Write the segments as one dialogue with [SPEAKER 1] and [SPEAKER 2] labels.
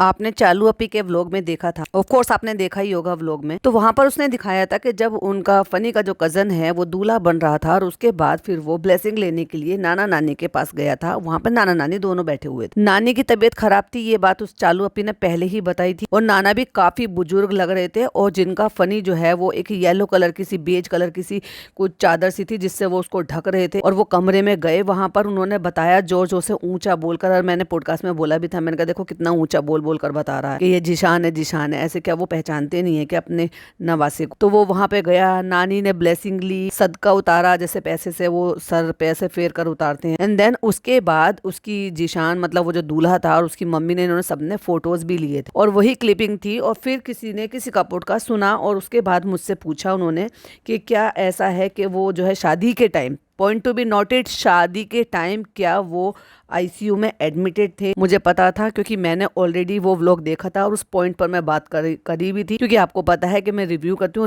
[SPEAKER 1] आपने चालू अपी के व्लॉग में देखा था, ऑफ कोर्स आपने देखा ही होगा व्लॉग में। तो वहां पर उसने दिखाया था कि जब उनका फनी का जो कजन है वो दूल्हा बन रहा था और उसके बाद फिर वो ब्लेसिंग लेने के लिए नाना नानी के पास गया था। वहां पर नाना नानी दोनों बैठे हुए थे। नानी की तबीयत खराब थी, ये बात उस चालू अपी ने पहले ही बताई थी, और नाना भी काफी बुजुर्ग लग रहे थे, और जिनका फनी जो है वो एक येलो कलर की सी बेज कलर की सी कुछ चादर सी थी जिससे वो उसको ढक रहे थे। और वो कमरे में गए, वहां पर उन्होंने बताया जोर जोर से ऊंचा बोलकर, और मैंने पॉडकास्ट में बोला भी था, मैंने कहा देखो कितना ऊंचा बोल बोल कर बता रहा है कि ये जिशान है जिशान है। ऐसे क्या वो पहचानते नहीं है कि अपने नवासे को। तो वो वहां पे गया, नानी ने ब्लेसिंग ली, सदका उतारा, जैसे पैसे से वो सर पे ऐसे फेर कर उतारते हैं। एंड देन उसके बाद उसकी जिशान मतलब वो जो दूल्हा था और उसकी मम्मी ने, इन्होंने सबने फोटोज भी लिए थे, और वही क्लिपिंग थी। और फिर किसी ने किसी का पॉडकास्ट सुना और उसके बाद मुझसे पूछा उन्होंने कि क्या ऐसा है कि वो जो है शादी के time, point to be noted, शादी के टाइम क्या वो आईसीयू में एडमिटेड थे। मुझे पता था क्योंकि मैंने ऑलरेडी वो व्लॉग देखा था और उस पॉइंट पर मैं बात करी भी थी, क्योंकि आपको पता है कि मैं रिव्यू करती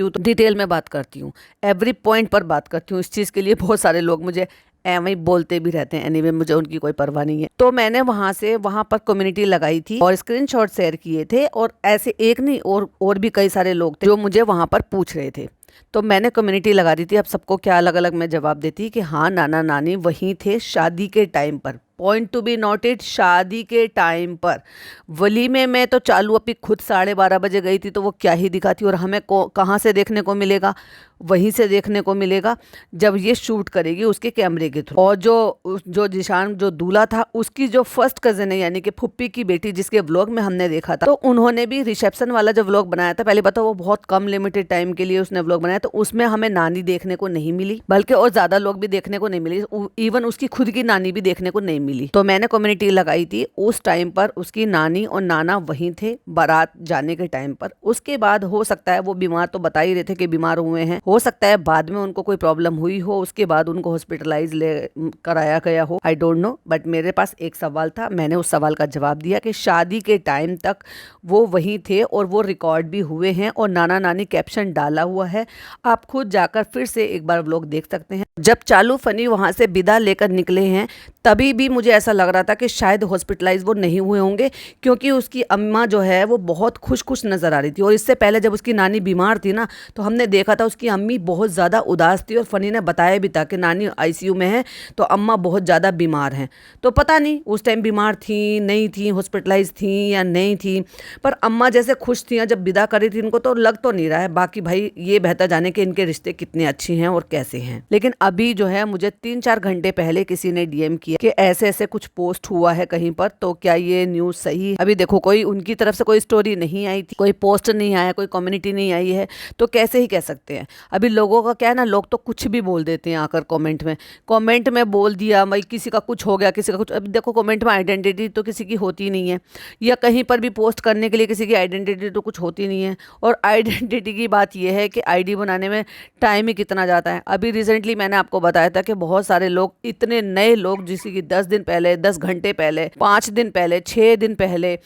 [SPEAKER 1] हूँ तो डिटेल में बात करती हूँ, एवरी पॉइंट पर बात करती हूँ। इस चीज़ के लिए बहुत सारे लोग मुझे एवं ही बोलते भी रहते हैं। एनीवे मुझे उनकी कोई परवाह नहीं है। तो मैंने वहां पर कम्युनिटी लगाई थी और स्क्रीनशॉट शेयर किए थे, और ऐसे एक नहीं और भी कई सारे लोग थे जो मुझे वहां पर पूछ रहे थे। तो मैंने कम्युनिटी लगा दी थी। अब सबको क्या अलग अलग मैं जवाब देती कि हाँ, नाना नानी वहीं थे शादी के टाइम पर, पॉइंट टू बी नोटेड, शादी के टाइम पर। वलीमे में तो चालू अपी खुद 12:30 बजे गई थी, तो वो क्या ही दिखाती। और हमें कहाँ से देखने को मिलेगा, वहीं से देखने को मिलेगा जब ये शूट करेगी उसके कैमरे के थ्रू। और जो जिशान जो दूल्हा था उसकी जो फर्स्ट कजन है, यानी कि फुप्पी की बेटी, जिसके व्लॉग में हमने देखा था, तो उन्होंने भी रिसेप्शन वाला जो व्लॉग बनाया था, पहले पता वो बहुत कम लिमिटेड टाइम के लिए उसने व्लॉग बनाया, तो उसमें हमें नानी देखने को नहीं मिली, बल्कि और ज्यादा लोग भी देखने को नहीं मिली, इवन उसकी खुद की नानी भी देखने को नहीं मिली। तो मैंने कम्युनिटी लगाई थी उस टाइम पर, उसकी नानी और नाना वहीं थे बारात जाने के टाइम पर। उसके बाद हो सकता है वो बीमार, तो बता ही रहे थे कि बीमार हुए हैं, हो सकता है बाद में उनको कोई प्रॉब्लम हुई हो, उसके बाद उनको हॉस्पिटलाइज कराया गया हो, आई डोंट नो। बट मेरे पास एक सवाल था, मैंने उस सवाल का जवाब दिया कि शादी के टाइम तक वो वहीं थे, और वो रिकॉर्ड भी हुए हैं, और नाना नानी कैप्शन डाला हुआ है। आप खुद जाकर फिर से एक बार व्लॉग देख सकते हैं। जब चालू फनी वहां से विदा लेकर निकले हैं, तभी भी मुझे ऐसा लग रहा था कि शायद हॉस्पिटलाइज वो नहीं हुए होंगे, क्योंकि उसकी अम्मा जो है वो बहुत खुश खुश नजर आ रही थी। और इससे पहले जब उसकी नानी बीमार थी ना, तो हमने देखा था उसकी अम्मी बहुत ज़्यादा उदास थी, और फनी ने बताया भी था कि नानी आईसीयू में है तो अम्मा बहुत ज़्यादा बीमार हैं। तो पता नहीं उस टाइम बीमार थी नहीं थी, हॉस्पिटलाइज थी या नहीं थी, पर अम्मा जैसे खुश थी जब विदा करी थी इनको, तो लग तो नहीं रहा है। बाकी भाई ये बेहतर जाने कि इनके रिश्ते कितने अच्छे हैं और कैसे हैं। लेकिन अभी जो है मुझे 3-4 घंटे पहले किसी ने डीएम किया कि ऐसे ऐसे कुछ पोस्ट हुआ है कहीं पर, तो क्या ये न्यूज़ सही है? अभी देखो, कोई उनकी तरफ से कोई स्टोरी नहीं आई थी, कोई पोस्ट नहीं आया, कोई कम्युनिटी नहीं आई है, तो कैसे ही कह सकते हैं। अभी लोगों का क्या है ना, लोग तो कुछ भी बोल देते हैं आकर कमेंट में बोल दिया भाई, किसी का कुछ हो गया, किसी का कुछ। अभी देखो कमेंट में आइडेंटिटी तो किसी की होती नहीं है, या कहीं पर भी पोस्ट करने के लिए किसी की आइडेंटिटी तो कुछ होती नहीं है। और आइडेंटिटी की बात यह है कि आईडी बनाने में टाइम ही कितना जाता है। अभी रिसेंटली मैंने आपको बताया था कि बहुत सारे लोग, इतने नए लोग, जिसकी कि 10 दिन पहले, 10 घंटे पहले, 5 दिन पहले, 6 दिन पहले,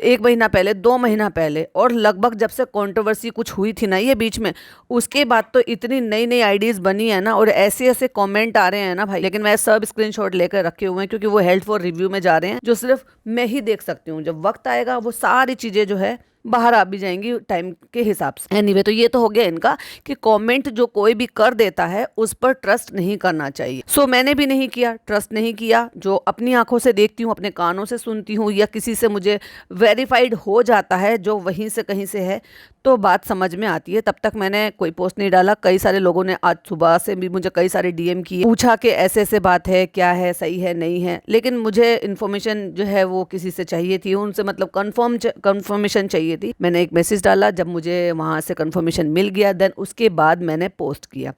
[SPEAKER 1] 1 महीना पहले, 2 महीना पहले, और लगभग जब से कंट्रोवर्सी कुछ हुई थी ना ये बीच में, उसके बाद तो इतनी नई नई आईडीज बनी है ना, और ऐसे ऐसे कमेंट आ रहे हैं ना भाई। लेकिन मैं सब स्क्रीनशॉट लेकर रखे हुए हैं, क्योंकि वो हेल्थ फॉर रिव्यू में जा रहे हैं, जो सिर्फ मैं ही देख सकती हूँ। जब वक्त आएगा वो सारी चीजें जो है बाहर आ भी जाएंगी टाइम के हिसाब से। एनीवे, तो ये तो हो गया इनका कि कमेंट जो कोई भी कर देता है उस पर ट्रस्ट नहीं करना चाहिए। सो मैंने भी नहीं किया, ट्रस्ट नहीं किया। जो अपनी आंखों से देखती हूँ, अपने कानों से सुनती हूँ, या किसी से मुझे वेरीफाइड हो जाता है जो वहीं से कहीं से है, तो बात समझ में आती है। तब तक मैंने कोई पोस्ट नहीं डाला। कई सारे लोगों ने आज सुबह से भी मुझे कई सारे डीएम किए, पूछा कि ऐसे ऐसे बात है, क्या है, सही है, नहीं है। लेकिन मुझे इन्फॉर्मेशन जो है वो किसी से चाहिए थी, उनसे मतलब कंफर्मेशन चाहिए थी। मैंने एक मैसेज डाला, जब मुझे वहाँ से कंफर्मेशन मिल गया देन उसके बाद मैंने पोस्ट किया।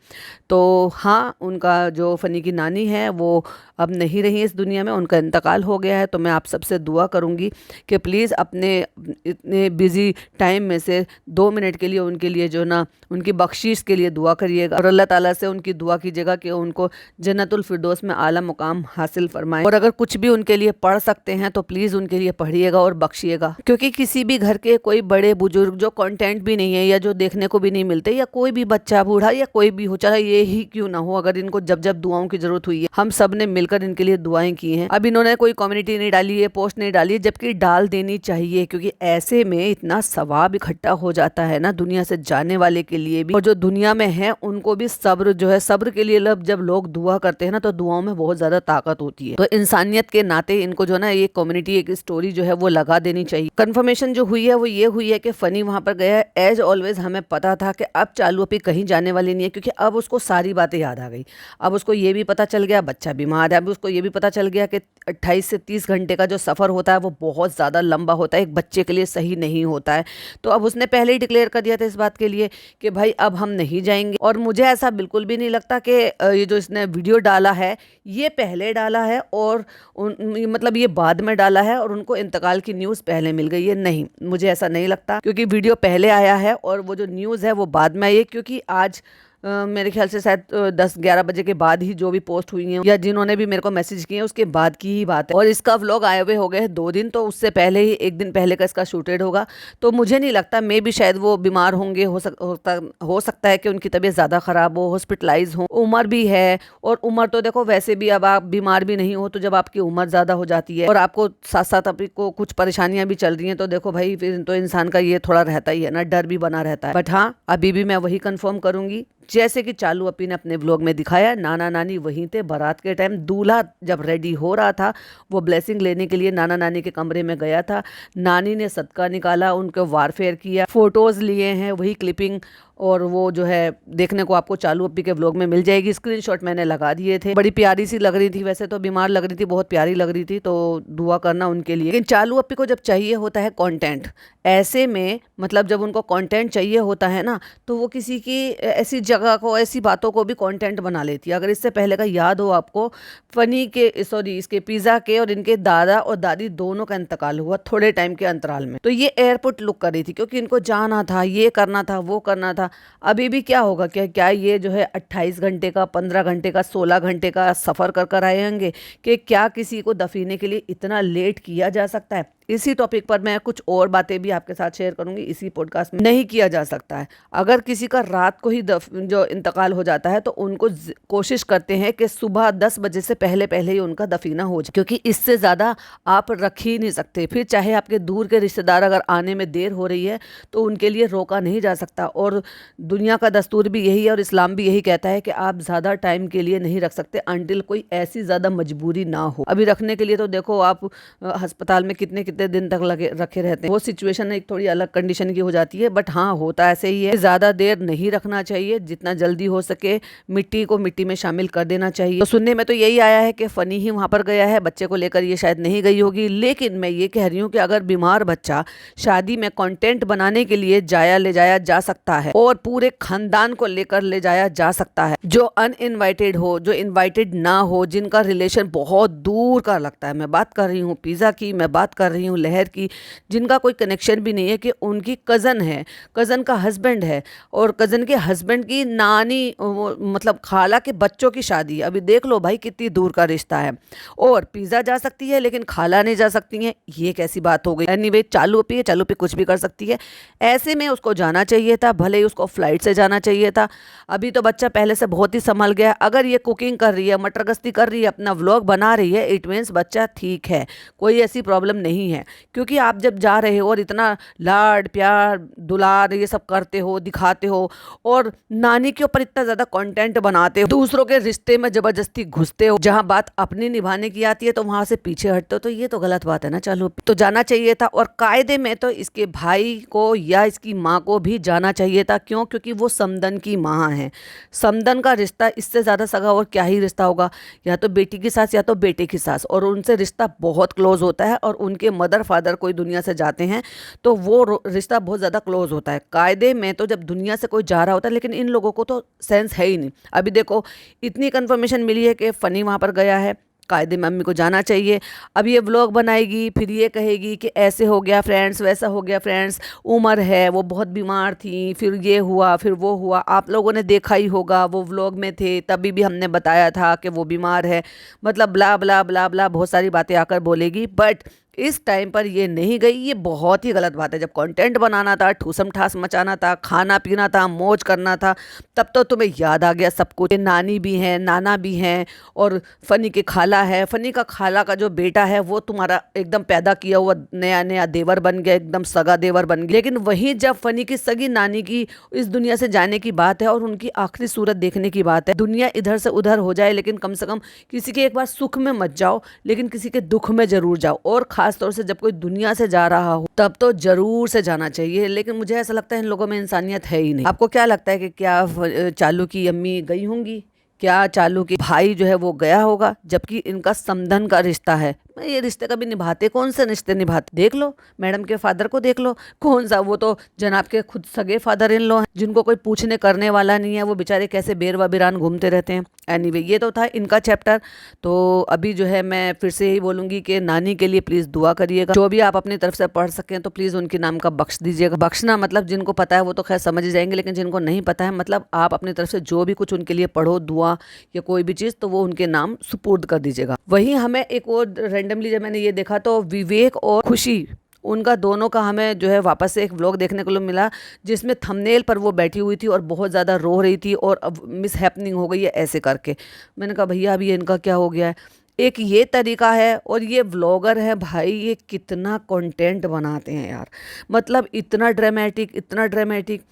[SPEAKER 1] तो हाँ, उनका जो फनी की नानी है वो अब नहीं रही इस दुनिया में, उनका इंतकाल हो गया है। तो मैं आप सबसे दुआ करूँगी कि प्लीज़ अपने इतने बिजी टाइम में से 2 मिनट के लिए उनके लिए जो ना उनकी बख्शीश के लिए दुआ करिएगा और अल्लाह ताला से उनकी दुआ कीजिएगा कि उनको जन्नतुल फिरदौस में आला मुकाम हासिल फरमाए। और अगर कुछ भी उनके लिए पढ़ सकते हैं तो प्लीज़ उनके लिए पढ़िएगा और बख्शिएगा, क्योंकि किसी भी घर के कोई बड़े बुजुर्ग जो कंटेंट भी नहीं है या जो देखने को भी नहीं मिलते, या कोई भी बच्चा बूढ़ा या कोई भी हो, चाहे ये ही क्यों ना हो, अगर इनको जब जब दुआओं की जरूरत हुई है, हम सब ने मिलकर इनके लिए दुआएं की हैं। अब इन्होंने कोई कम्युनिटी नहीं डाली है, पोस्ट नहीं डाली है, जबकि डाल देनी चाहिए, क्योंकि ऐसे में इतना सवाब इकट्ठा हो जाता है ना दुनिया से जाने वाले के लिए भी, और जो दुनिया में है उनको भी सब्र जो है, सब्र के लिए जब लोग दुआ करते हैं ना तो दुआओं में बहुत ज्यादा ताकत होती है। तो इंसानियत के नाते इनको जो ना ये कम्युनिटी एक स्टोरी जो है वो लगा देनी चाहिए। कंफर्मेशन जो हुई है वो ये हुई है कि फनी वहां पर गया है। एज ऑलवेज हमें पता था कि अब चालू अपी कहीं जाने वाली नहीं है, क्योंकि अब उसको सारी बातें याद आ गई। अब उसको ये भी पता चल गया बच्चा बीमार है, अब उसको ये भी पता चल गया कि 28 से 30 घंटे का जो सफ़र होता है वो बहुत ज़्यादा लंबा होता है, एक बच्चे के लिए सही नहीं होता है। तो अब उसने पहले ही डिक्लेयर कर दिया था इस बात के लिए कि भाई अब हम नहीं जाएंगे। और मुझे ऐसा बिल्कुल भी नहीं लगता कि ये जो इसने वीडियो डाला है ये पहले डाला है और मतलब ये बाद में डाला है और उनको इंतकाल की न्यूज़ पहले मिल गई है। नहीं, मुझे ऐसा नहीं लगता, क्योंकि वीडियो पहले आया है और वो जो न्यूज़ है वो बाद में आई है, क्योंकि आज मेरे ख्याल से शायद 10-11 बजे के बाद ही जो भी पोस्ट हुई हैं या जिन्होंने भी मेरे को मैसेज किए उसके बाद की ही बात है। और इसका व्लॉग आए हुए हो गए 2 दिन, तो उससे पहले ही 1 दिन पहले का इसका शूटेड होगा। तो मुझे नहीं लगता, मे भी शायद वो बीमार होंगे, हो सकता है कि उनकी तबीयत ज़्यादा ख़राब हो, हॉस्पिटलाइज हो, उम्र भी है। और उम्र तो देखो वैसे भी, अब आप बीमार भी नहीं हो तो जब आपकी उम्र ज़्यादा हो जाती है और आपको साथ साथ आपको कुछ परेशानियाँ भी चल रही हैं तो देखो भाई फिर तो इंसान का ये थोड़ा रहता ही है ना, डर भी बना रहता है। बट हाँ, अभी भी मैं वही कन्फर्म करूँगी जैसे कि चालू अपी ने अपने व्लॉग में दिखाया। नाना नानी वहीं थे बारात के टाइम, दूल्हा जब रेडी हो रहा था वो ब्लेसिंग लेने के लिए नाना नानी के कमरे में गया था। नानी ने सदका निकाला, उनको वारफेयर किया, फोटोज़ लिए हैं, वही क्लिपिंग और वो जो है देखने को आपको चालू अपी के व्लॉग में मिल जाएगी। स्क्रीनशॉट मैंने लगा दिए थे, बड़ी प्यारी सी लग रही थी, वैसे तो बीमार लग रही थी, बहुत प्यारी लग रही थी, तो दुआ करना उनके लिए। लेकिन चालू अपी को जब चाहिए होता है कंटेंट, ऐसे में मतलब जब उनको कंटेंट चाहिए होता है ना तो वो किसी की ऐसी जगह को, ऐसी बातों को भी कंटेंट बना लेती है। अगर इससे पहले का याद हो आपको, फनी के इसके पिज़्ज़ा के और इनके दादा और दादी दोनों का इंतकाल हुआ थोड़े टाइम के अंतराल में। तो ये एयरपोर्ट लुक कर रही थी क्योंकि इनको जाना था, ये करना था, वो करना था। अभी भी क्या होगा, क्या ये जो है 28 घंटे का, 15 घंटे का, 16 घंटे का सफ़र कर आए होंगे कि क्या किसी को दफीने के लिए इतना लेट किया जा सकता है? इसी टॉपिक पर मैं कुछ और बातें भी आपके साथ शेयर करूंगी इसी पॉडकास्ट में। नहीं किया जा सकता है। अगर किसी का रात को ही जो इंतकाल हो जाता है तो उनको कोशिश करते हैं कि सुबह 10 बजे से पहले पहले ही उनका दफीना हो जाए, क्योंकि इससे ज़्यादा आप रख ही नहीं सकते। फिर चाहे आपके दूर के रिश्तेदार अगर आने में देर हो रही है तो उनके लिए रोका नहीं जा सकता। और दुनिया का दस्तूर भी यही है और इस्लाम भी यही कहता है कि आप ज़्यादा टाइम के लिए नहीं रख सकते अंटिल कोई ऐसी ज़्यादा मजबूरी ना हो। अभी रखने के लिए तो देखो आप अस्पताल में कितने दिन तक रखे रहते हैं, वो सिचुएशन एक थोड़ी अलग कंडीशन की हो जाती है। बट हाँ, होता ऐसे ही है, ज़्यादा देर नहीं रखना चाहिए, जितना जल्दी हो सके मिट्टी को मिट्टी में शामिल कर देना चाहिए। तो सुनने में तो यही आया है कि फनी ही वहाँ पर गया है, बच्चे को लेकर ये शायद नहीं गई होगी। लेकिन मैं ये कह रही हूँ कि अगर बीमार बच्चा शादी में कंटेंट बनाने के लिए ले जाया जा सकता है और पूरे खानदान को लेकर ले जाया जा सकता है, जो अनइनवाइटेड हो, जो इनवाइटेड ना हो, जिनका रिलेशन बहुत दूर का लगता है। मैं बात कर रही हूँ पिज़्ज़ा की, मैं बात कर रही हूँ लहर की, जिनका कोई कनेक्शन भी नहीं है, कि उनकी कज़न है, कज़न का हस्बैंड है और कज़न के हस्बैंड की नानी मतलब खाला के बच्चों की शादी। अभी देख लो भाई कितनी दूर का रिश्ता है। और पिज़्ज़ा जा सकती है लेकिन खाला नहीं जा सकती है, ये कैसी बात हो गई? एनीवे, चालू पे कुछ भी कर सकती है। ऐसे में उसको जाना चाहिए था, भले ही उसको फ्लाइट से जाना चाहिए था। अभी तो बच्चा पहले से बहुत ही संभल गया। अगर ये कुकिंग कर रही है, मटर गश्ती कर रही है, अपना व्लॉग बना रही है, इट मीन्स बच्चा ठीक है, कोई ऐसी प्रॉब्लम नहीं है। क्योंकि आप जब जा रहे हो और इतना लाड प्यार दुलार ये सब करते हो, दिखाते हो और नानी के ऊपर इतना ज़्यादा कंटेंट बनाते हो, दूसरों के रिश्ते में ज़बरदस्ती घुसते हो, जहाँ बात अपनी निभाने की आती है तो वहाँ से पीछे हटते हो, तो ये तो गलत बात है ना। चलो, तो जाना चाहिए था। और कायदे में तो इसके भाई को या इसकी माँ को भी जाना चाहिए था। क्यों? क्योंकि वो समदन की माँ है। समदन का रिश्ता इससे ज़्यादा सगा और क्या ही रिश्ता होगा, या तो बेटी की सास या तो बेटे की सास, और उनसे रिश्ता बहुत क्लोज होता है। और उनके मदर फादर कोई दुनिया से जाते हैं तो वो रिश्ता बहुत ज़्यादा क्लोज होता है। कायदे में तो जब दुनिया से कोई जा रहा होता है, लेकिन इन लोगों को तो सेंस है ही नहीं। अभी देखो, इतनी कंफर्मेशन मिली है कि फनी वहाँ पर गया है, कायदे में अम्मी को जाना चाहिए। अब ये व्लॉग बनाएगी, फिर ये कहेगी कि ऐसे हो गया फ्रेंड्स, वैसा हो गया फ्रेंड्स, उम्र है, वो बहुत बीमार थी, फिर ये हुआ, फिर वो हुआ। आप लोगों ने देखा ही होगा, वो व्लॉग में थे तभी भी हमने बताया था कि वो बीमार है, मतलब ब्ला ब्ला ब्ला ब्ला बहुत सारी बातें आकर बोलेगी। बट इस टाइम पर ये नहीं गई, ये बहुत ही गलत बात है। जब कंटेंट बनाना था, ठूसम ठास मचाना था, खाना पीना था, मौज करना था, तब तो तुम्हें याद आ गया सब कुछ। नानी भी हैं, नाना भी हैं, और फनी की खाला है। फनी का खाला का जो बेटा है वो तुम्हारा एकदम पैदा किया हुआ नया नया देवर बन गया, एकदम सगा देवर बन गया। लेकिन वहीं जब फनी की सगी नानी की इस दुनिया से जाने की बात है और उनकी आखिरी सूरत देखने की बात है, दुनिया इधर से उधर हो जाए लेकिन कम से कम किसी के एक बार सुख में मत जाओ, लेकिन किसी के दुख में जरूर जाओ। और खास तौर से जब कोई दुनिया से जा रहा हो तब तो जरूर से जाना चाहिए। लेकिन मुझे ऐसा लगता है इन लोगों में इंसानियत है ही नहीं। आपको क्या लगता है कि क्या चालू की अम्मी गई होंगी? क्या चालू के भाई जो है वो गया होगा? जबकि इनका समधन का रिश्ता है। ये रिश्ते कभी निभाते? कौन से रिश्ते निभाते? देख लो मैडम के फादर को, देख लो कौन सा, वो तो जनाब के खुद सगे फादर इन लो हैं, जिनको कोई पूछने करने वाला नहीं है। वो बेचारे कैसे बेरवा बिरान घूमते रहते हैं। एनीवे, ये तो था इनका चैप्टर। तो अभी जो है मैं फिर से यही बोलूंगी कि नानी के लिए प्लीज़ दुआ करिएगा। जो भी आप अपनी तरफ से पढ़ सकें तो प्लीज़ उनके नाम का बख्श दीजिएगा। बख्शना मतलब जिनको पता है वो तो खैर समझ ही जाएंगे, लेकिन जिनको नहीं पता है मतलब आप अपनी तरफ से जो भी कुछ उनके लिए पढ़ो, दुआ या कोई भी चीज़, तो वो उनके नाम सुपुर्द कर दीजिएगा। वहीं हमें एक और रेंडमली जब मैंने ये देखा तो विवेक और खुशी, उनका दोनों का हमें जो है वापस से एक व्लॉग देखने को मिला, जिसमें थंबनेल पर वो बैठी हुई थी और बहुत ज़्यादा रो रही थी और अब मिस हैपनिंग हो गई है ऐसे करके। मैंने कहा भैया अभी इनका क्या हो गया है? एक ये तरीका है, और ये व्लॉगर है भाई, ये कितना कंटेंट बनाते हैं यार, मतलब इतना ड्रामेटिक, इतना ड्रामेटिक।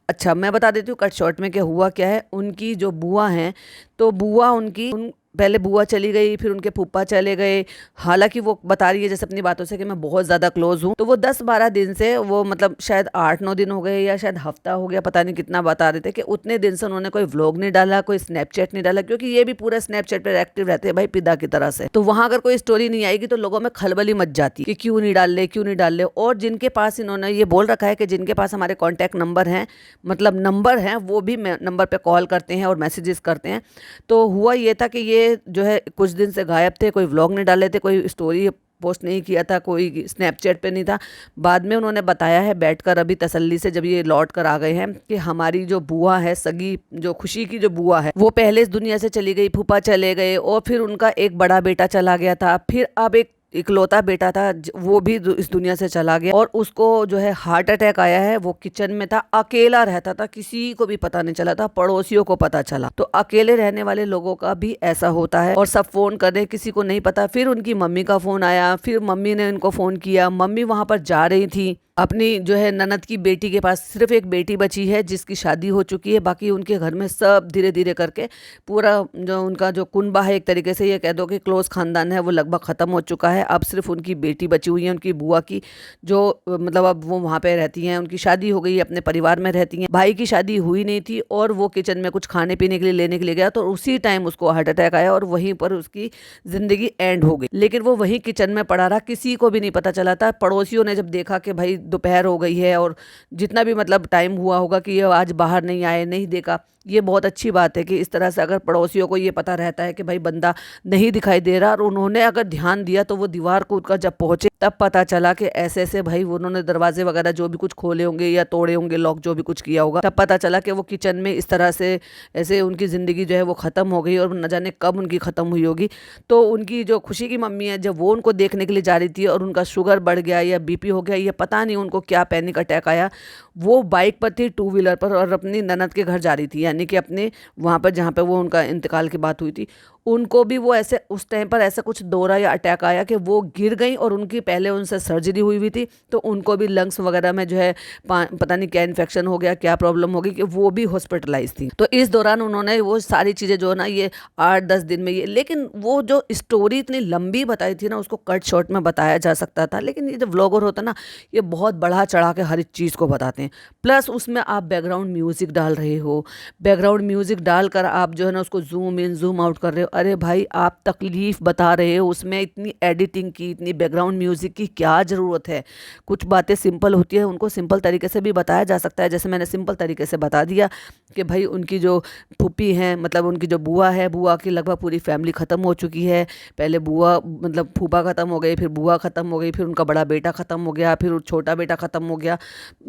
[SPEAKER 1] अच्छा मैं बता देती हूँ कट शॉर्ट में क्या हुआ क्या है। उनकी जो बुआ हैं, तो बुआ उनकी पहले बुआ चली गई, फिर उनके फूफा चले गए। हालांकि वो बता रही है जैसे अपनी बातों से कि मैं बहुत ज़्यादा क्लोज हूँ, तो वो 10-12 दिन से, वो मतलब शायद 8-9 दिन हो गए या शायद हफ्ता हो गया, पता नहीं कितना बता रहे थे कि उतने दिन से उन्होंने कोई व्लॉग नहीं डाला, कोई स्नैपचैट नहीं डाला, क्योंकि ये भी पूरा स्नैपचैट पर एक्टिव रहते हैं भाई पिदा की तरह से। तो वहाँ अगर कोई स्टोरी नहीं आएगी तो लोगों में खलबली मच जाती कि क्यों नहीं डाल ले, क्यों नहीं डाल ले। और जिनके पास इन्होंने ये बोल रखा है कि जिनके पास हमारे कॉन्टैक्ट नंबर हैं, मतलब नंबर हैं, वो भी नंबर पर कॉल करते हैं और मैसेजेस करते हैं। तो हुआ ये था कि ये जो है कुछ दिन से गायब थे, कोई व्लॉग नहीं डाले थे, कोई स्टोरी पोस्ट नहीं किया था, कोई स्नैपचैट पे नहीं था। बाद में उन्होंने बताया है बैठकर अभी तसल्ली से, जब ये लौट कर आ गए हैं, कि हमारी जो बुआ है सगी, जो खुशी की जो बुआ है, वो पहले इस दुनिया से चली गई, फूफा चले गए, और फिर उनका एक बड़ा बेटा चला गया था, फिर अब एक इकलौता बेटा था वो भी इस दुनिया से चला गया, और उसको जो है हार्ट अटैक आया है। वो किचन में था, अकेला रहता था, किसी को भी पता नहीं चला था, पड़ोसियों को पता चला। तो अकेले रहने वाले लोगों का भी ऐसा होता है, और सब फोन कर रहे, किसी को नहीं पता। फिर उनकी मम्मी का फोन आया, फिर मम्मी ने उनको फोन किया। मम्मी वहां पर जा रही थी अपनी जो है ननद की बेटी के पास। सिर्फ एक बेटी बची है जिसकी शादी हो चुकी है, बाकी उनके घर में सब धीरे धीरे करके पूरा जो उनका जो कुनबा है, एक तरीके से ये कह दो कि क्लोज खानदान है, वो लगभग ख़त्म हो चुका है। अब सिर्फ उनकी बेटी बची हुई है, उनकी बुआ की, जो मतलब अब वो वहाँ पे रहती हैं। उनकी शादी हो गई, अपने परिवार में रहती हैं। भाई की शादी हुई नहीं थी, और वो किचन में कुछ खाने पीने के लिए लेने के लिए गया, तो उसी टाइम उसको हार्ट अटैक आया और वहीं पर उसकी ज़िंदगी एंड हो गई। लेकिन वो वहीं किचन में पड़ा रहा, किसी को भी नहीं पता चला था। पड़ोसियों ने जब देखा कि भाई दोपहर हो गई है, और जितना भी मतलब टाइम हुआ होगा कि ये आज बाहर नहीं आए, नहीं देखा, ये बहुत अच्छी बात है कि इस तरह से अगर पड़ोसियों को ये पता रहता है कि भाई बंदा नहीं दिखाई दे रहा, और उन्होंने अगर ध्यान दिया, तो वो दीवार कूद कर जब पहुंचे तब पता चला कि ऐसे ऐसे भाई उन्होंने दरवाजे वगैरह जो भी कुछ खोले होंगे या तोड़े होंगे, लॉक जो भी कुछ किया होगा, तब पता चला कि वो किचन में इस तरह से ऐसे उनकी ज़िंदगी जो है वो ख़त्म हो गई, और न जाने कब उनकी ख़त्म हुई होगी। तो उनकी जो खुशी की मम्मी है, जब वो उनको देखने के लिए जा रही थी और उनका शुगर बढ़ गया या बीपी हो गया, या पता नहीं उनको क्या पैनिक अटैक आया, वो बाइक पर थी, 2 व्हीलर पर, और अपनी ननद के घर जा रही थी, यानी कि अपने वहाँ पर जहाँ पे वो उनका इंतकाल की बात हुई थी। उनको भी वो ऐसे उस टाइम पर ऐसा कुछ दौरा या अटैक आया कि वो गिर गई, और उनकी पहले उनसे सर्जरी हुई थी, तो उनको भी लंग्स वगैरह में जो है पता नहीं क्या इन्फेक्शन हो गया, क्या प्रॉब्लम हो गई, कि वो भी हॉस्पिटलाइज थी। तो इस दौरान उन्होंने वो सारी चीज़ें जो ना ये 8-10 दिन में ये, लेकिन वो जो स्टोरी इतनी लंबी बताई थी ना, उसको कट शॉर्ट में बताया जा सकता था। लेकिन ये जो व्लॉगर होता है ना, ये बहुत बढ़ा चढ़ा के हर एक चीज़ को बताते हैं। प्लस उसमें आप बैकग्राउंड म्यूज़िक डाल रहे हो, बैकग्राउंड म्यूज़िक डालकर आप जो है ना उसको जूम इन जूम आउट कर रहे हो। अरे भाई आप तकलीफ बता रहे हो, उसमें इतनी एडिटिंग की, इतनी बैकग्राउंड म्यूजिक की क्या ज़रूरत है। कुछ बातें सिंपल होती है, उनको सिंपल तरीके से भी बताया जा सकता है। जैसे मैंने सिंपल तरीके से बता दिया कि भाई उनकी जो फूफी हैं, मतलब उनकी जो बुआ है, बुआ की लगभग पूरी फैमिली ख़त्म हो चुकी है। पहले बुआ मतलब फूफा ख़त्म हो गई, फिर बुआ ख़त्म हो गई, फिर उनका बड़ा बेटा ख़त्म हो गया, फिर छोटा बेटा ख़त्म हो गया।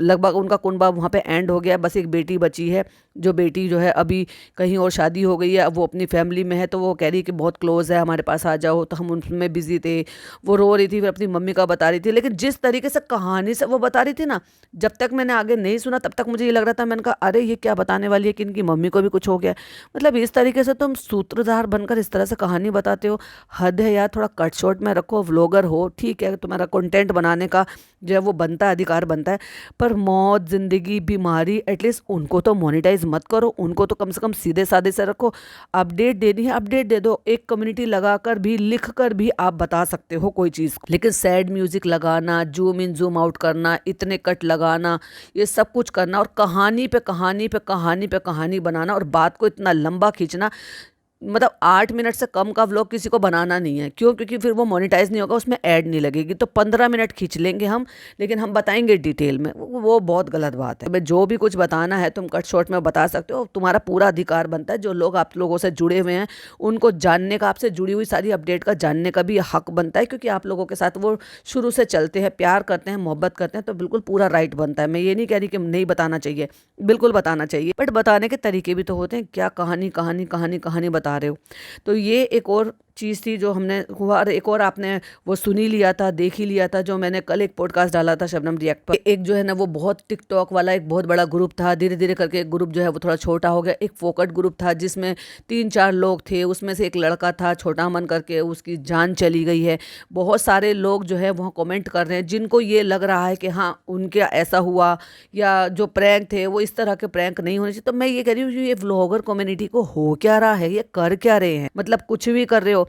[SPEAKER 1] लगभग उनका कुनबा वहाँ पे एंड हो गया। बस एक बेटी बची है, जो बेटी जो है अभी कहीं और शादी हो गई है। अब वो अपनी फैमिली में है, तो वो कह रही कि बहुत क्लोज़ है, हमारे पास आ जाओ। तो हम उनमें बिज़ी थे। वो रो रही थी, फिर अपनी मम्मी का बता रही थी। लेकिन जिस तरीके से कहानी से वो बता रही थी ना, जब तक मैंने आगे नहीं सुना तब तक मुझे ये लग रहा था, मैंने कहा अरे ये क्या बताने वाली है कि इनकी मम्मी को भी कुछ हो गया। मतलब इस तरीके से तुम सूत्रधार बनकर इस तरह से कहानी बताते हो, हद है यार। थोड़ा कट शॉर्ट में रखो। व्लॉगर हो, ठीक है, तुम्हारा कंटेंट बनाने का जो है वो बनता है, अधिकार बनता है, पर मौत, जिंदगी, बीमारी, एटलीस्ट उनको तो मोनेटाइज मत करो। उनको तो कम से कम सीधे साधे से रखो। अपडेट देनी है, अपडेट दे दो। एक कम्युनिटी लगाकर भी, लिख कर भी आप बता सकते हो कोई चीज़ को। लेकिन सैड म्यूजिक लगाना, जूम इन जूम आउट करना, इतने कट लगाना, ये सब कुछ करना, और कहानी पे कहानी पे कहानी पे कहानी बनाना, और बात को इतना लंबा खींचना। मतलब 8 मिनट से कम का व्लॉग किसी को बनाना नहीं है। क्यों? क्योंकि फिर वो मोनेटाइज नहीं होगा, उसमें ऐड नहीं लगेगी। तो 15 मिनट खींच लेंगे हम, लेकिन हम बताएंगे डिटेल में, वो बहुत गलत बात है। जो भी कुछ बताना है तुम कट शॉर्ट में बता सकते हो, तुम्हारा पूरा अधिकार बनता है। जो लोग आप लोगों से जुड़े हुए हैं उनको जानने का, आपसे जुड़ी हुई सारी अपडेट का जानने का भी हक बनता है, क्योंकि आप लोगों के साथ वो शुरू से चलते हैं, प्यार करते हैं, मोहब्बत करते हैं। तो बिल्कुल पूरा राइट बनता है। मैं ये नहीं कह रही कि नहीं बताना चाहिए, बिल्कुल बताना चाहिए, बट बताने के तरीके भी तो होते हैं। क्या कहानी कहानी कहानी कहानी बता रहे हो। तो ये एक और चीज़ थी जो हमने हुआ। और एक और आपने वो सुन ही लिया था, देख ही लिया था, जो मैंने कल एक पॉडकास्ट डाला था शबनम रिएक्ट पर। एक जो है ना वो बहुत टिकटॉक वाला एक बहुत बड़ा ग्रुप था, धीरे धीरे करके एक ग्रुप जो है वो थोड़ा छोटा हो गया। एक फोकट ग्रुप था जिसमें 3-4 लोग थे, उसमें से एक लड़का था छोटा मन करके, उसकी जान चली गई है। बहुत सारे लोग जो है वहाँ कमेंट कर रहे हैं, जिनको ये लग रहा है कि हाँ उनके ऐसा हुआ, या जो प्रैंक थे वो इस तरह के प्रैंक नहीं होने चाहिए। तो मैं ये कह रही हूँ, ये व्लॉगर कम्युनिटी को हो क्या रहा है, ये कर क्या रहे हैं। मतलब कुछ भी कर रहे हो।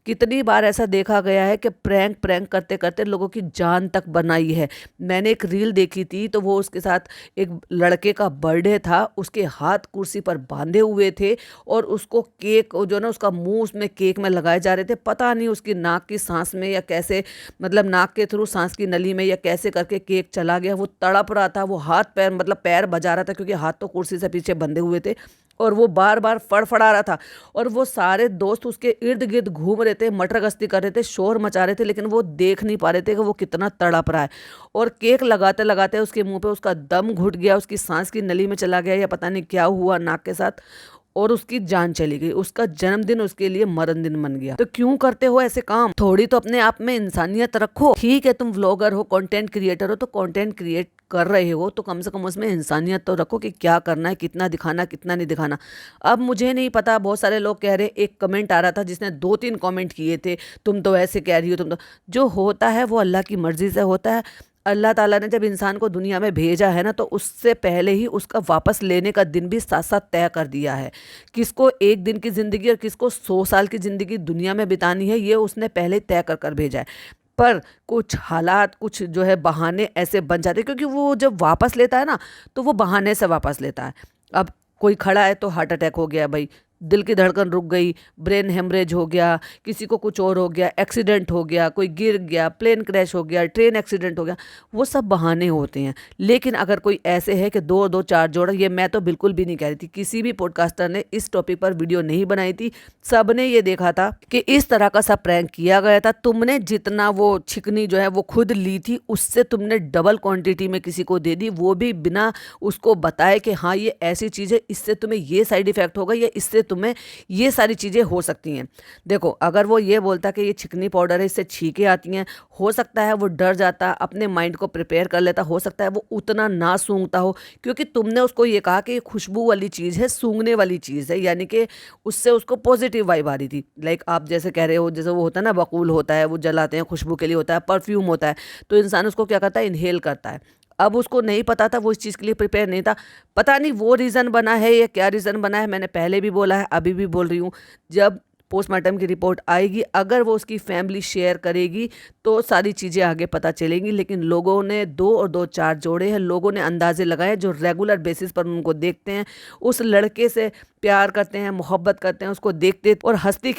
[SPEAKER 1] कितनी बार ऐसा देखा गया है कि प्रैंक प्रैंक करते करते लोगों की जान तक बनाई है। मैंने एक रील देखी थी, तो वो उसके साथ एक लड़के का बर्थडे था, उसके हाथ कुर्सी पर बांधे हुए थे, और उसको केक जो ना उसका मुंह उसमें केक में लगाए जा रहे थे। पता नहीं उसकी नाक की सांस में या कैसे, मतलब नाक के थ्रू सांस की नली में या कैसे करके केक चला गया। वो तड़प रहा था, वो हाथ पैर मतलब पैर बजा रहा था, क्योंकि हाथ तो कुर्सी से पीछे बंधे हुए थे, और वो बार बार फड़फड़ा रहा था। और वो सारे दोस्त उसके इर्द गिर्द घूम रहे थे, मटर गश्ती कर रहे थे, शोर मचा रहे थे, लेकिन वो देख नहीं पा रहे थे कि वो कितना तड़प रहा है। और केक लगाते लगाते उसके मुंह पे उसका दम घुट गया, उसकी सांस की नली में चला गया, या पता नहीं क्या हुआ नाक के साथ, और उसकी जान चली गई। उसका जन्मदिन उसके लिए मरण दिन बन गया। तो क्यों करते हो ऐसे काम? थोड़ी तो अपने आप में इंसानियत रखो। ठीक है, तुम व्लॉगर हो, कंटेंट क्रिएटर हो, तो कंटेंट क्रिएट कर रहे हो तो कम से कम उसमें इंसानियत तो रखो कि क्या करना है, कितना दिखाना, कितना नहीं दिखाना। अब मुझे नहीं पता, बहुत सारे लोग कह रहे, एक कमेंट आ रहा था जिसने 2-3 कमेंट किए थे, तुम तो ऐसे कह रही हो, तुम तो, जो होता है वो अल्लाह की मर्जी से होता है। अल्लाह ताला ने जब इंसान को दुनिया में भेजा है ना, तो उससे पहले ही उसका वापस लेने का दिन भी साथ साथ तय कर दिया है। किसको 1 दिन की ज़िंदगी और किसको 100 साल की ज़िंदगी दुनिया में बितानी है, ये उसने पहले तय कर कर भेजा है। पर कुछ हालात, कुछ जो है बहाने ऐसे बन जाते हैं, क्योंकि वो जब वापस लेता है ना, तो वो बहाने से वापस लेता है। अब कोई खड़ा है तो हार्ट अटैक हो गया भाई, दिल की धड़कन रुक गई, ब्रेन हेमरेज हो गया, किसी को कुछ और हो गया, एक्सीडेंट हो गया, कोई गिर गया, प्लेन क्रैश हो गया, ट्रेन एक्सीडेंट हो गया, वो सब बहाने होते हैं। लेकिन अगर कोई ऐसे है कि 2-2 4 जोड़ा, ये मैं तो बिल्कुल भी नहीं कह रही थी, किसी भी पॉडकास्टर ने इस टॉपिक पर वीडियो नहीं बनाई थी। सबने ये देखा था कि इस तरह का सब प्रैंक किया गया था। तुमने जितना वो छिकनी जो है वो खुद ली थी, उससे तुमने डबल क्वांटिटी में किसी को दे दी, वो भी बिना उसको बताए कि हाँ ये ऐसी चीज़ है, इससे तुम्हें ये साइड इफेक्ट होगा, या इससे तुम्हें ये सारी चीज़ें हो सकती हैं। देखो, अगर वो ये बोलता कि ये चिकनी पाउडर है, इससे छींकें आती हैं, हो सकता है वो डर जाता, अपने माइंड को प्रिपेयर कर लेता, हो सकता है वो उतना ना सूंघता हो, क्योंकि तुमने उसको ये कहा कि ये खुशबू वाली चीज़ है, सूंघने वाली चीज़ है, यानी कि उससे उसको पॉजिटिव वाइब आ रही थी। लाइक आप जैसे कह रहे हो, जैसे वो होता है ना, बकूल होता है, वो जलाते हैं, खुशबू के लिए होता है, परफ्यूम होता है, तो इंसान उसको क्या करता है, इनहेल करता है। अब उसको नहीं पता था, वो इस चीज़ के लिए प्रिपेयर नहीं था। पता नहीं वो रीज़न बना है या क्या रीज़न बना है, मैंने पहले भी बोला है, अभी भी बोल रही हूँ। जब पोस्टमार्टम की रिपोर्ट आएगी, अगर वो उसकी फैमिली शेयर करेगी तो सारी चीज़ें आगे पता चलेंगी। लेकिन लोगों ने 2 और 2 4 जोड़े हैं, लोगों ने अंदाजे लगाए जो रेगुलर बेसिस पर उनको देखते हैं, उस लड़के से प्यार करते हैं, मोहब्बत करते हैं, उसको देखते और हंसती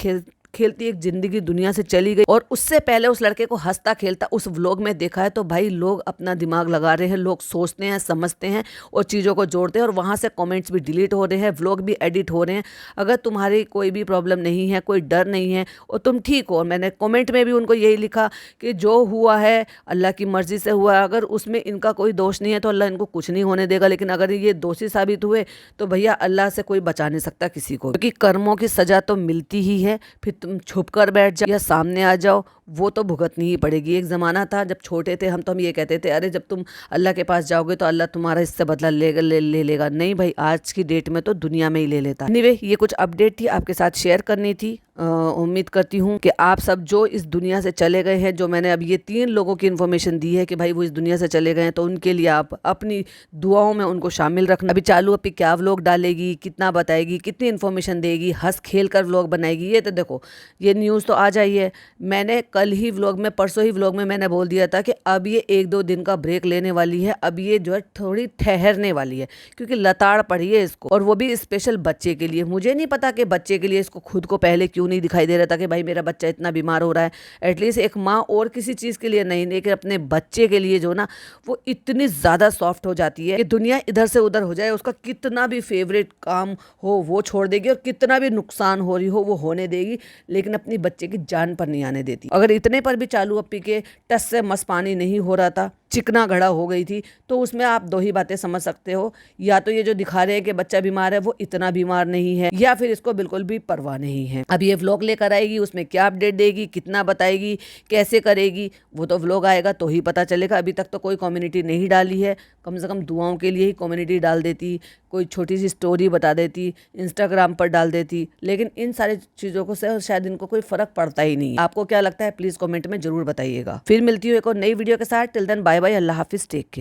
[SPEAKER 1] खेलती एक जिंदगी दुनिया से चली गई। और उससे पहले उस लड़के को हंसता खेलता उस व्लॉग में देखा है। तो भाई लोग अपना दिमाग लगा रहे हैं, लोग सोचते हैं, समझते हैं और चीज़ों को जोड़ते हैं, और वहाँ से कमेंट्स भी डिलीट हो रहे हैं, व्लॉग भी एडिट हो रहे हैं। अगर तुम्हारी कोई भी प्रॉब्लम नहीं है, कोई डर नहीं है और तुम ठीक हो, और मैंने कमेंट में भी उनको यही लिखा कि जो हुआ है अल्लाह की मर्जी से हुआ है, अगर उसमें इनका कोई दोष नहीं है तो अल्लाह इनको कुछ नहीं होने देगा। लेकिन अगर ये दोषी साबित हुए तो भैया अल्लाह से कोई बचा नहीं सकता किसी को, क्योंकि कर्मों की सजा तो मिलती ही है। फिर तुम छुप कर बैठ जाओ या सामने आ जाओ, वो तो भुगतनी ही पड़ेगी। एक ज़माना था जब छोटे थे हम, तो हम ये कहते थे अरे जब तुम अल्लाह के पास जाओगे तो अल्लाह तुम्हारा इससे बदला ले लेगा। नहीं भाई, आज की डेट में तो दुनिया में ही ले लेता है। एनीवे, ये कुछ अपडेट थी आपके साथ शेयर करनी थी। उम्मीद करती हूँ कि आप सब जो इस दुनिया से चले गए हैं, जो मैंने अब ये 3 लोगों की इन्फॉर्मेशन दी है कि भाई वो इस दुनिया से चले गए हैं, तो उनके लिए आप अपनी दुआओं में उनको शामिल रखना। अभी चालू अपनी क्या व्लॉग डालेगी, कितना बताएगी, कितनी इन्फॉर्मेशन देगी, हंस खेल कर व्लॉग बनाएगी, ये तो देखो ये न्यूज़ तो आ जाई है। मैंने कल ही व्लॉग में, परसों ही व्लॉग में मैंने बोल दिया था कि अब ये 1-2 दिन का ब्रेक लेने वाली है, अब ये जो है थोड़ी ठहरने वाली है, क्योंकि लताड़ पड़ी है इसको, और वो भी स्पेशल बच्चे के लिए। मुझे नहीं पता कि बच्चे के लिए, इसको खुद को पहले क्यों नहीं दिखाई दे रहा था कि भाई मेरा बच्चा इतना बीमार हो रहा है। एटलीस्ट एक माँ और किसी चीज़ के लिए नहीं, लेकिन अपने बच्चे के लिए जो ना वो इतनी ज़्यादा सॉफ्ट हो जाती है कि दुनिया इधर से उधर हो जाए, उसका कितना भी फेवरेट काम हो वो छोड़ देगी, और कितना भी नुकसान हो रही हो वो होने देगी, लेकिन अपनी बच्चे की जान पर नहीं आने देती। अगर इतने पर भी चालू अप्पी के टस से मस पानी नहीं हो रहा था, चिकना घड़ा हो गई थी, तो उसमें आप 2 ही बातें समझ सकते हो, या तो ये जो दिखा रहे हैं कि बच्चा बीमार है वो इतना बीमार नहीं है, या फिर इसको बिल्कुल भी परवाह नहीं है। अब ये व्लॉग लेकर आएगी, उसमें क्या अपडेट देगी, कितना बताएगी, कैसे करेगी, वो तो व्लॉग आएगा तो ही पता चलेगा। अभी तक तो कोई कम्युनिटी नहीं डाली है, कम से कम दुआओं के लिए ही कम्युनिटी डाल देती, कोई छोटी सी स्टोरी बता देती, इंस्टाग्राम पर डाल देती, लेकिन इन सारी चीज़ों को से शायद इनको कोई फर्क पड़ता ही नहीं। आपको क्या लगता है प्लीज़ कमेंट में जरूर बताइएगा। फिर मिलती हूँ एक और नई वीडियो के साथ। टिल देन बाय बाय, अल्लाह हाफिज़, टेक केयर।